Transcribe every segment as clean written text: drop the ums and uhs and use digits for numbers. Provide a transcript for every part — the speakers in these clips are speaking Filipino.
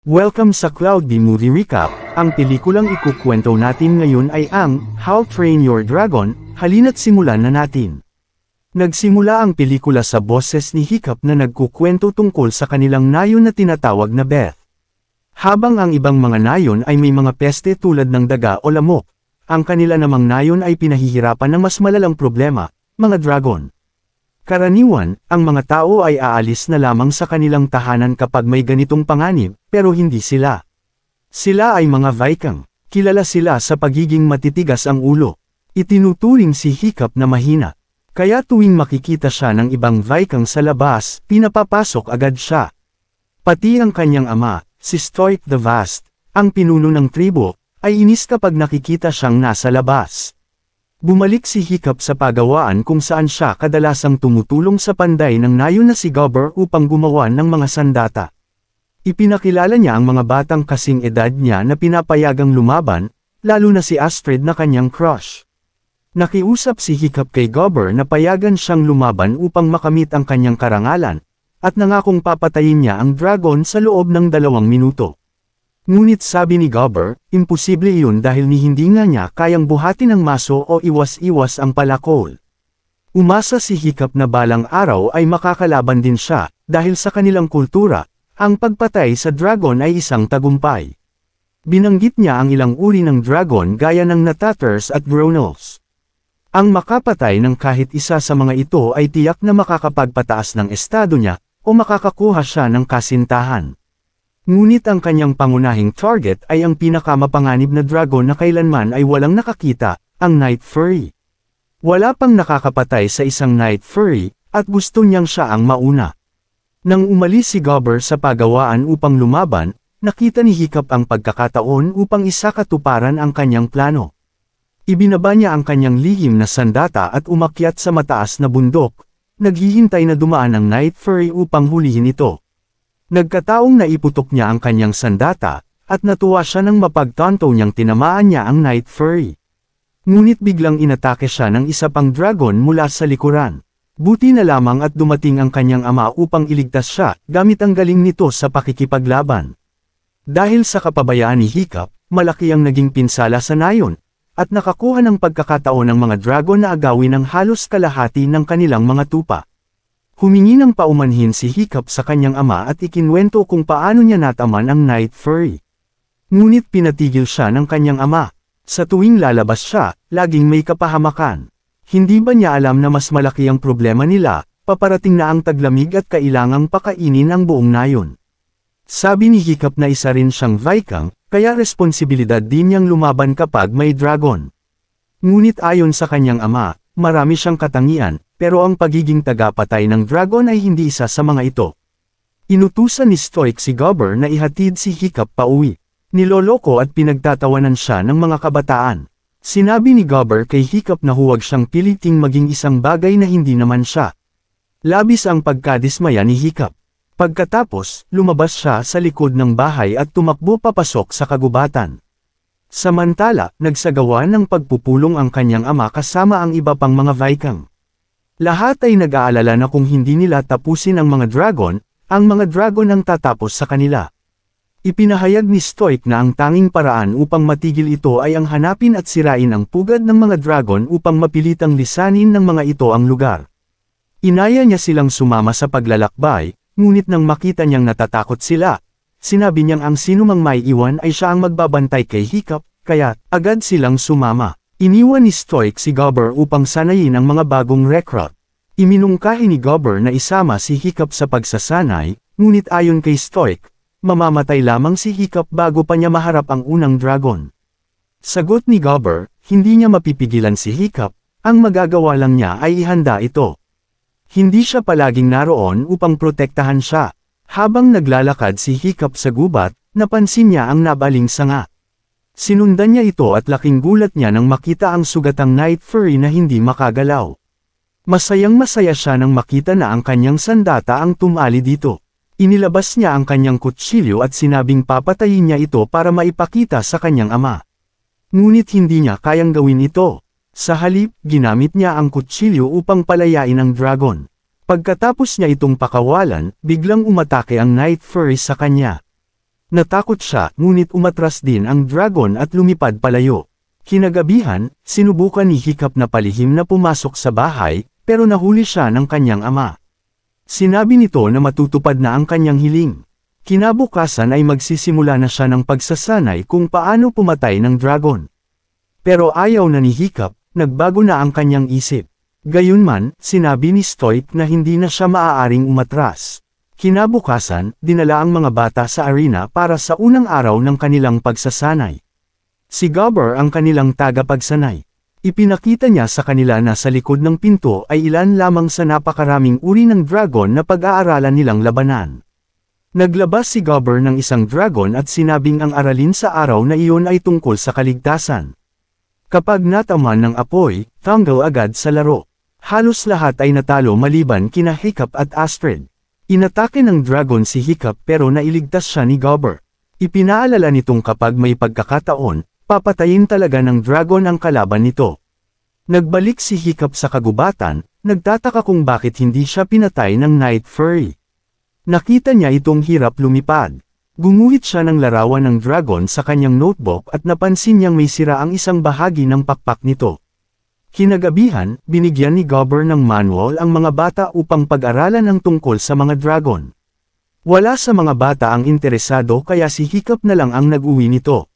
Welcome sa Cloudy Movie Recap. Ang pelikulang ikukwento natin ngayon ay ang How to Train Your Dragon. Halina't simulan na natin. Nagsimula ang pelikula sa boses ni Hiccup na nagkukwento tungkol sa kanilang nayon na tinatawag na Beth. Habang ang ibang mga nayon ay may mga peste tulad ng daga o lamok, ang kanila namang nayon ay pinahihirapan ng mas malalang problema, mga dragon. Karaniwan, ang mga tao ay aalis na lamang sa kanilang tahanan kapag may ganitong panganib, pero hindi sila. Sila ay mga Viking. Kilala sila sa pagiging matitigas ang ulo. Itinuturing si Hiccup na mahina. Kaya tuwing makikita siya ng ibang Viking sa labas, pinapapasok agad siya. Pati ang kanyang ama, si Stoic the Vast, ang pinuno ng tribo, ay inis kapag nakikita siyang nasa labas. Bumalik si Hiccup sa pagawaan kung saan siya kadalasang tumutulong sa panday ng nayon na si Gobber upang gumawa ng mga sandata. Ipinakilala niya ang mga batang kasing edad niya na pinapayagang lumaban, lalo na si Astrid na kanyang crush. Nakiusap si Hiccup kay Gobber na payagan siyang lumaban upang makamit ang kanyang karangalan, at nangakong papatayin niya ang dragon sa loob ng 2 minuto. Ngunit sabi ni Gobber, imposible iyon dahil hindi nga niya kayang buhatin ang maso o iwas-iwas ang palakol. Umasa si Hiccup na balang araw ay makakalaban din siya, dahil sa kanilang kultura, ang pagpatay sa dragon ay isang tagumpay. Binanggit niya ang ilang uri ng dragon gaya ng Nataters at Grownals. Ang makapatay ng kahit isa sa mga ito ay tiyak na makakapagpataas ng estado niya, o makakakuha siya ng kasintahan. Ngunit ang kanyang pangunahing target ay ang pinakamapanganib na dragon na kailanman ay walang nakakita, ang Night Fury. Wala pang nakakapatay sa isang Night Fury, at gusto niyang siya ang mauna. Nang umalis si Gobber sa pagawaan upang lumaban, nakita ni Hiccup ang pagkakataon upang isakatuparan ang kanyang plano. Ibinaba niya ang kanyang lihim na sandata at umakyat sa mataas na bundok, naghihintay na dumaan ang Night Fury upang hulihin ito. Nagkataong naiputok niya ang kanyang sandata, at natuwa siya nang mapagtanto niyang tinamaan niya ang Night Fury. Ngunit biglang inatake siya ng isa pang dragon mula sa likuran. Buti na lamang at dumating ang kanyang ama upang iligtas siya, gamit ang galing nito sa pakikipaglaban. Dahil sa kapabayaan ni Hiccup, malaki ang naging pinsala sa nayon, at nakakuha ng pagkakataon ng mga dragon na agawin ang halos kalahati ng kanilang mga tupa. Humingi ng paumanhin si Hiccup sa kanyang ama at ikinwento kung paano niya nataman ang Night Fury. Ngunit pinatigil siya ng kanyang ama. Sa tuwing lalabas siya, laging may kapahamakan. Hindi ba niya alam na mas malaki ang problema nila, paparating na ang taglamig at kailangang pakainin ang buong nayon. Sabi ni Hiccup na isa rin siyang Viking, kaya responsibilidad din niyang lumaban kapag may dragon. Ngunit ayon sa kanyang ama, marami siyang katangian, pero ang pagiging tagapatay ng dragon ay hindi isa sa mga ito. Inutusan ni Stoic si Gobber na ihatid si Hiccup pauwi. Niloloko at pinagtatawanan siya ng mga kabataan. Sinabi ni Gobber kay Hiccup na huwag siyang piliting maging isang bagay na hindi naman siya. Labis ang pagkadismaya ni Hiccup. Pagkatapos, lumabas siya sa likod ng bahay at tumakbo papasok sa kagubatan. Samantala, nagsagawa ng pagpupulong ang kanyang ama kasama ang iba pang mga Viking. Lahat ay nag-aalala na kung hindi nila tapusin ang mga dragon ang tatapos sa kanila. Ipinahayag ni Stoic na ang tanging paraan upang matigil ito ay ang hanapin at sirain ang pugad ng mga dragon upang mapilitang lisanin ng mga ito ang lugar. Inaya niya silang sumama sa paglalakbay, ngunit nang makita niyang natatakot sila, sinabi niyang ang sinumang maiiwan ay siya ang magbabantay kay Hiccup, kaya agad silang sumama. Iniwan ni Stoic si Gobber upang sanayin ang mga bagong recruit. Iminungkahi ni Gobber na isama si Hiccup sa pagsasanay, ngunit ayon kay Stoic, mamamatay lamang si Hiccup bago pa niya maharap ang unang dragon. Sagot ni Gobber, hindi niya mapipigilan si Hiccup, ang magagawa lang niya ay ihanda ito. Hindi siya palaging naroon upang protektahan siya. Habang naglalakad si Hiccup sa gubat, napansin niya ang nabaling sanga. Sinundan niya ito at laking gulat niya nang makita ang sugatang Night Fury na hindi makagalaw. Masayang-masaya siya nang makita na ang kanyang sandata ang tumali dito. Inilabas niya ang kanyang kutsilyo at sinabing papatayin niya ito para maipakita sa kanyang ama. Ngunit hindi niya kayang gawin ito. Sa halip, ginamit niya ang kutsilyo upang palayain ang dragon. Pagkatapos niya itong pakawalan, biglang umatake ang Night Fury sa kanya. Natakot siya, ngunit umatras din ang dragon at lumipad palayo. Kinagabihan, sinubukan ni Hiccup na palihim na pumasok sa bahay, pero nahuli siya ng kanyang ama. Sinabi nito na matutupad na ang kanyang hiling. Kinabukasan ay magsisimula na siya ng pagsasanay kung paano pumatay ng dragon. Pero ayaw na ni Hiccup, nagbago na ang kanyang isip. Gayunman, sinabi ni Stoic na hindi na siya maaaring umatras. Kinabukasan, dinala ang mga bata sa arena para sa unang araw ng kanilang pagsasanay. Si Gobber ang kanilang tagapagsanay. Ipinakita niya sa kanila na sa likod ng pinto ay ilan lamang sa napakaraming uri ng dragon na pag-aaralan nilang labanan. Naglabas si Gobber ng isang dragon at sinabing ang aralin sa araw na iyon ay tungkol sa kaligtasan. Kapag nataman ng apoy, tanggal agad sa laro. Halos lahat ay natalo maliban kina Hiccup at Astrid. Inatake ng dragon si Hiccup pero nailigtas siya ni Gobber. Ipinaalala nitong kapag may pagkakataon, papatayin talaga ng dragon ang kalaban nito. Nagbalik si Hiccup sa kagubatan, nagtataka kung bakit hindi siya pinatay ng Night Fury. Nakita niya itong hirap lumipad. Gumuhit siya ng larawan ng dragon sa kanyang notebook at napansin niyang may sira ang isang bahagi ng pakpak nito. Kinagabihan, binigyan ni Gobber ng manual ang mga bata upang pag-aralan ang tungkol sa mga dragon. Wala sa mga bata ang interesado kaya si Hiccup na lang ang nag-uwi nito.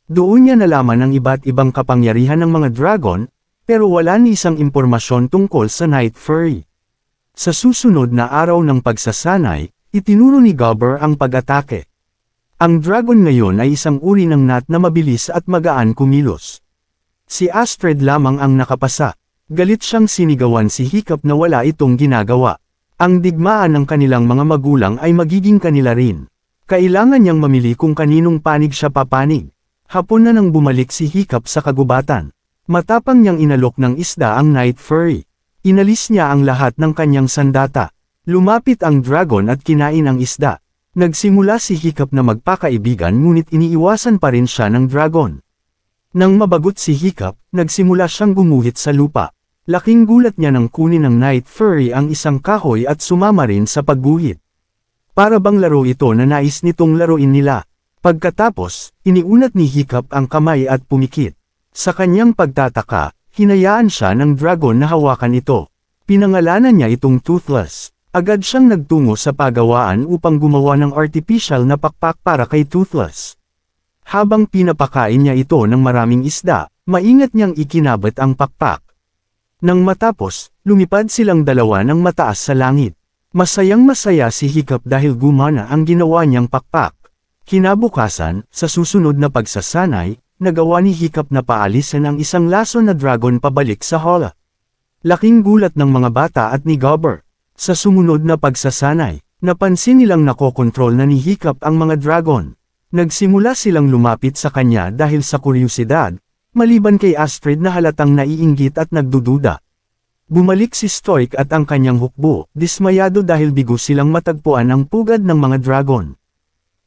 Doon niya nalaman ang iba't ibang kapangyarihan ng mga dragon, pero wala ni isang impormasyon tungkol sa Night Fury. Sa susunod na araw ng pagsasanay, itinuro ni Gobber ang pag-atake. Ang dragon ngayon ay isang uri ng gnat na mabilis at magaan kumilos. Si Astrid lamang ang nakapasa. Galit siyang sinigawan si Hiccup na wala itong ginagawa. Ang digmaan ng kanilang mga magulang ay magiging kanila rin. Kailangan niyang mamili kung kaninong panig siya papanig. Hapon na nang bumalik si Hiccup sa kagubatan. Matapang niyang inalok ng isda ang Night Fury. Inalis niya ang lahat ng kanyang sandata. Lumapit ang dragon at kinain ang isda. Nagsimula si Hiccup na magpakaibigan ngunit iniiwasan pa rin siya ng dragon. Nang mabagot si Hiccup, nagsimula siyang gumuhit sa lupa. Laking gulat niya nang kunin ng Night Fury ang isang kahoy at sumama rin sa pagguhit. Para bang laro ito na nais nitong laruin nila. Pagkatapos, iniunat ni Hiccup ang kamay at pumikit. Sa kanyang pagtataka, hinayaan siya ng dragon na hawakan ito. Pinangalanan niya itong Toothless. Agad siyang nagtungo sa pagawaan upang gumawa ng artificial na pakpak para kay Toothless. Habang pinapakain niya ito ng maraming isda, maingat niyang ikinabat ang pakpak. Nang matapos, lumipad silang dalawa ng mataas sa langit. Masayang-masaya si Hiccup dahil gumana ang ginawa niyang pakpak. Kinabukasan, sa susunod na pagsasanay, nagawa ni Hiccup na paalisan ang isang laso na dragon pabalik sa hall. Laking gulat ng mga bata at ni Gobber. Sa sumunod na pagsasanay, napansin nilang nakokontrol na ni Hiccup ang mga dragon. Nagsimula silang lumapit sa kanya dahil sa kuryosidad, maliban kay Astrid na halatang naiinggit at nagdududa. Bumalik si Stoic at ang kanyang hukbo, dismayado dahil bigo silang matagpuan ang pugad ng mga dragon.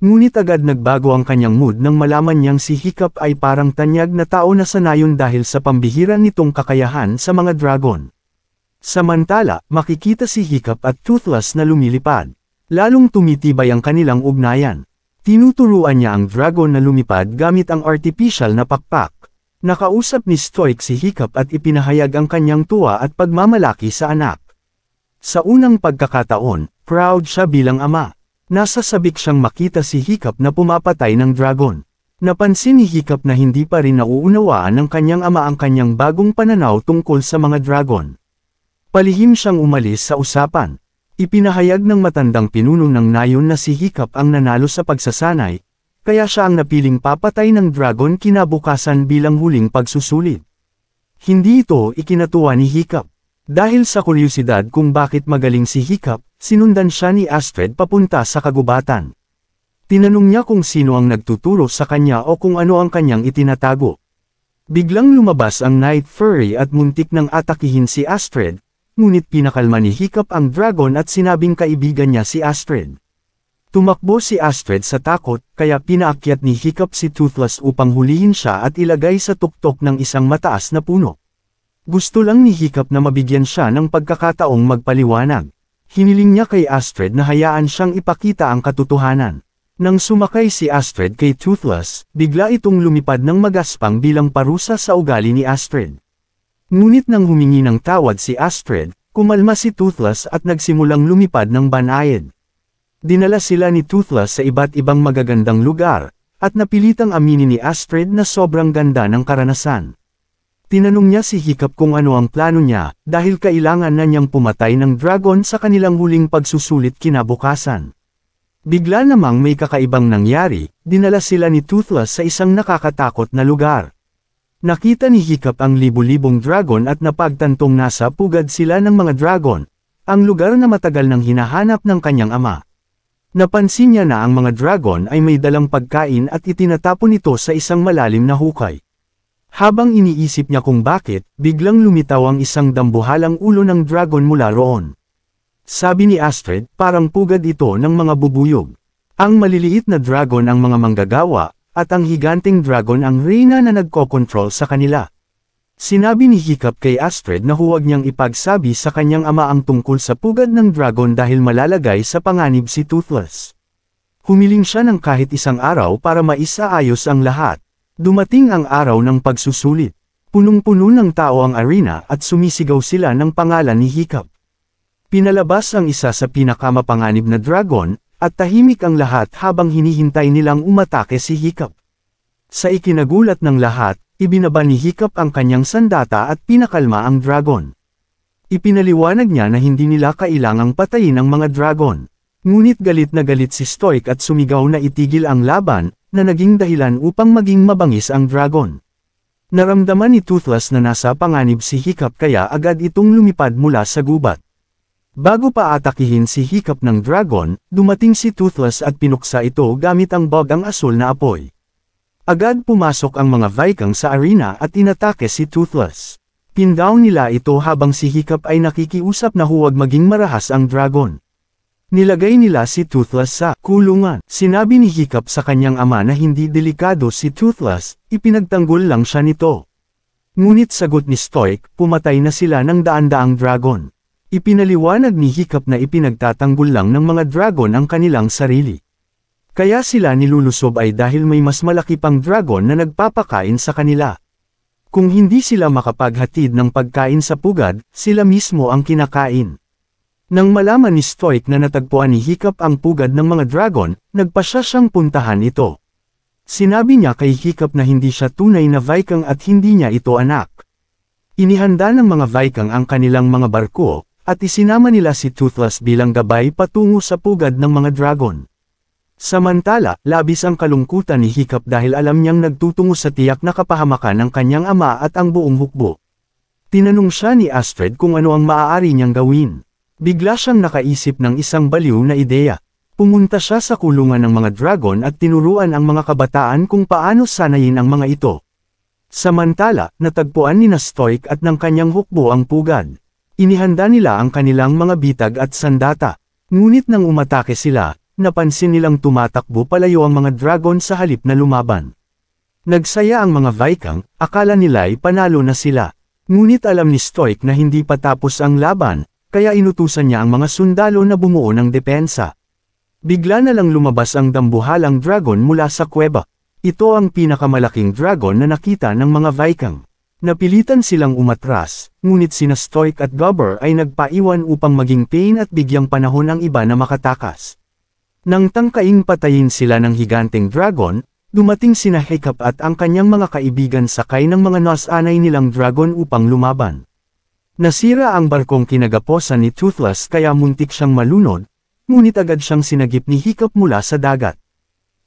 Ngunit agad nagbago ang kanyang mood nang malaman niyang si Hiccup ay parang tanyag na tao na sanayon dahil sa pambihira nitong kakayahan sa mga dragon. Samantala, makikita si Hiccup at Toothless na lumilipad. Lalong tumitibay ang kanilang ugnayan. Tinuturuan niya ang dragon na lumipad gamit ang artificial na pakpak. Nakausap ni Stoic si Hiccup at ipinahayag ang kanyang tuwa at pagmamalaki sa anak. Sa unang pagkakataon, proud siya bilang ama. Nasasabik siyang makita si Hiccup na pumapatay ng dragon. Napansin ni Hiccup na hindi pa rin nauunawaan ng kanyang ama ang kanyang bagong pananaw tungkol sa mga dragon. Palihim siyang umalis sa usapan. Ipinahayag ng matandang pinuno ng nayon na si Hiccup ang nanalo sa pagsasanay, kaya siya ang napiling papatay ng dragon kinabukasan bilang huling pagsusulit. Hindi ito ikinatuwa ni Hiccup. Dahil sa kuryosidad kung bakit magaling si Hiccup, sinundan siya ni Astrid papunta sa kagubatan. Tinanong niya kung sino ang nagtuturo sa kanya o kung ano ang kanyang itinatago. Biglang lumabas ang Night Fury at muntik nang atakihin si Astrid, ngunit pinakalma ni Hiccup ang dragon at sinabing kaibigan niya si Astrid. Tumakbo si Astrid sa takot, kaya pinaakyat ni Hiccup si Toothless upang hulihin siya at ilagay sa tuktok ng isang mataas na puno. Gusto lang ni Hiccup na mabigyan siya ng pagkakataong magpaliwanag. Hiniling niya kay Astrid na hayaan siyang ipakita ang katotohanan. Nang sumakay si Astrid kay Toothless, bigla itong lumipad ng magaspang bilang parusa sa ugali ni Astrid. Ngunit nang humingi ng tawad si Astrid, kumalma si Toothless at nagsimulang lumipad ng banayad. Dinala sila ni Toothless sa iba't ibang magagandang lugar, at napilitang aminin ni Astrid na sobrang ganda ng karanasan. Tinanong niya si Hiccup kung ano ang plano niya, dahil kailangan na niyang pumatay ng dragon sa kanilang huling pagsusulit kinabukasan. Bigla namang may kakaibang nangyari, dinala sila ni Toothless sa isang nakakatakot na lugar. Nakita ni Hiccup ang libu-libong dragon at napagtantong nasa pugad sila ng mga dragon, ang lugar na matagal nang hinahanap ng kanyang ama. Napansin niya na ang mga dragon ay may dalang pagkain at itinatapon ito sa isang malalim na hukay. Habang iniisip niya kung bakit, biglang lumitaw ang isang dambuhalang ulo ng dragon mula roon. Sabi ni Astrid, parang pugad ito ng mga bubuyog. Ang maliliit na dragon ang mga manggagawa, at ang higanting dragon ang reyna na nagkokontrol sa kanila. Sinabi ni Hiccup kay Astrid na huwag niyang ipagsabi sa kanyang ama ang tungkol sa pugad ng dragon dahil malalagay sa panganib si Toothless. Humiling siya ng kahit isang araw para maisaayos ang lahat. Dumating ang araw ng pagsusulit. Punong-puno ng tao ang arena at sumisigaw sila ng pangalan ni Hiccup. Pinalabas ang isa sa pinakamapanganib na dragon, at tahimik ang lahat habang hinihintay nilang umatake si Hiccup. Sa ikinagulat ng lahat, ibinaba ni Hiccup ang kanyang sandata at pinakalma ang dragon. Ipinaliwanag niya na hindi nila kailangang patayin ang mga dragon. Ngunit galit na galit si Stoic at sumigaw na itigil ang laban, na naging dahilan upang maging mabangis ang dragon. Naramdaman ni Toothless na nasa panganib si Hiccup kaya agad itong lumipad mula sa gubat. Bago pa atakihin si Hiccup ng dragon, dumating si Toothless at pinuksa ito gamit ang bagang asul na apoy. Agad pumasok ang mga Vikings sa arena at inatake si Toothless. Pindown nila ito habang si Hiccup ay nakikiusap na huwag maging marahas ang dragon. Nilagay nila si Toothless sa kulungan. Sinabi ni Hiccup sa kanyang ama na hindi delikado si Toothless, ipinagtanggol lang siya nito. Ngunit sagot ni Stoic, pumatay na sila ng daan-daang dragon. Ipinaliwanag ni Hiccup na ipinagtatanggol lang ng mga dragon ang kanilang sarili. Kaya sila nilulusob ay dahil may mas malaki pang dragon na nagpapakain sa kanila. Kung hindi sila makapaghatid ng pagkain sa pugad, sila mismo ang kinakain. Nang malaman ni Stoic na natagpuan ni Hiccup ang pugad ng mga dragon, nagpasya siyang puntahan ito. Sinabi niya kay Hiccup na hindi siya tunay na Viking at hindi niya ito anak. Inihanda ng mga Viking ang kanilang mga barko, at isinama nila si Toothless bilang gabay patungo sa pugad ng mga dragon. Samantala, labis ang kalungkutan ni Hiccup dahil alam niyang nagtutungo sa tiyak na kapahamakan ng kanyang ama at ang buong hukbo. Tinanong siya ni Astrid kung ano ang maaari niyang gawin. Bigla siyang nakaisip ng isang baliw na ideya. Pumunta siya sa kulungan ng mga dragon at tinuruan ang mga kabataan kung paano sanayin ang mga ito. Samantala, natagpuan ni Stoic at ng kanyang hukbo ang pugad. Inihanda nila ang kanilang mga bitag at sandata. Ngunit nang umatake sila, napansin nilang tumatakbo palayo ang mga dragon sa halip na lumaban. Nagsaya ang mga Viking, akala nila'y panalo na sila. Ngunit alam ni Stoic na hindi pa tapos ang laban, kaya inutusan niya ang mga sundalo na bumuo ng depensa. Bigla na lang lumabas ang dambuhalang dragon mula sa kuweba. Ito ang pinakamalaking dragon na nakita ng mga Viking. Napilitan silang umatras, ngunit sina Stoic at Gobber ay nagpaiwan upang maging pain at bigyang panahon ang iba na makatakas. Nang tangkaing patayin sila ng higanteng dragon, dumating sina Hiccup at ang kanyang mga kaibigan sakay ng mga nasanay nilang dragon upang lumaban. Nasira ang barkong kinagaposan ni Toothless kaya muntik siyang malunod, ngunit agad siyang sinagip ni Hiccup mula sa dagat.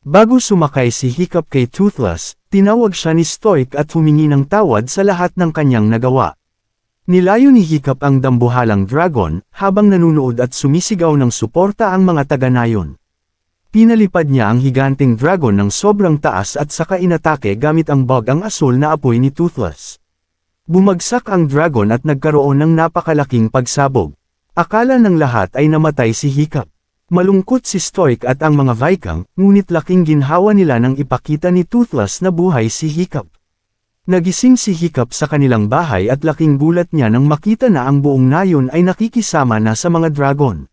Bago sumakay si Hiccup kay Toothless, tinawag siya ni Stoic at humingi ng tawad sa lahat ng kanyang nagawa. Nilayo ni Hiccup ang dambuhalang dragon, habang nanunood at sumisigaw ng suporta ang mga taga-nayon. Pinalipad niya ang higanteng dragon ng sobrang taas at saka inatake gamit ang bagang asul na apoy ni Toothless. Bumagsak ang dragon at nagkaroon ng napakalaking pagsabog. Akala ng lahat ay namatay si Hiccup. Malungkot si Stoic at ang mga Viking, ngunit laking ginhawa nila nang ipakita ni Toothless na buhay si Hiccup. Nagising si Hiccup sa kanilang bahay at laking gulat niya nang makita na ang buong nayon ay nakikisama na sa mga dragon.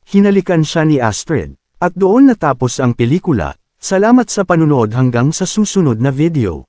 Hinalikan siya ni Astrid. At doon natapos ang pelikula. Salamat sa panunood hanggang sa susunod na video.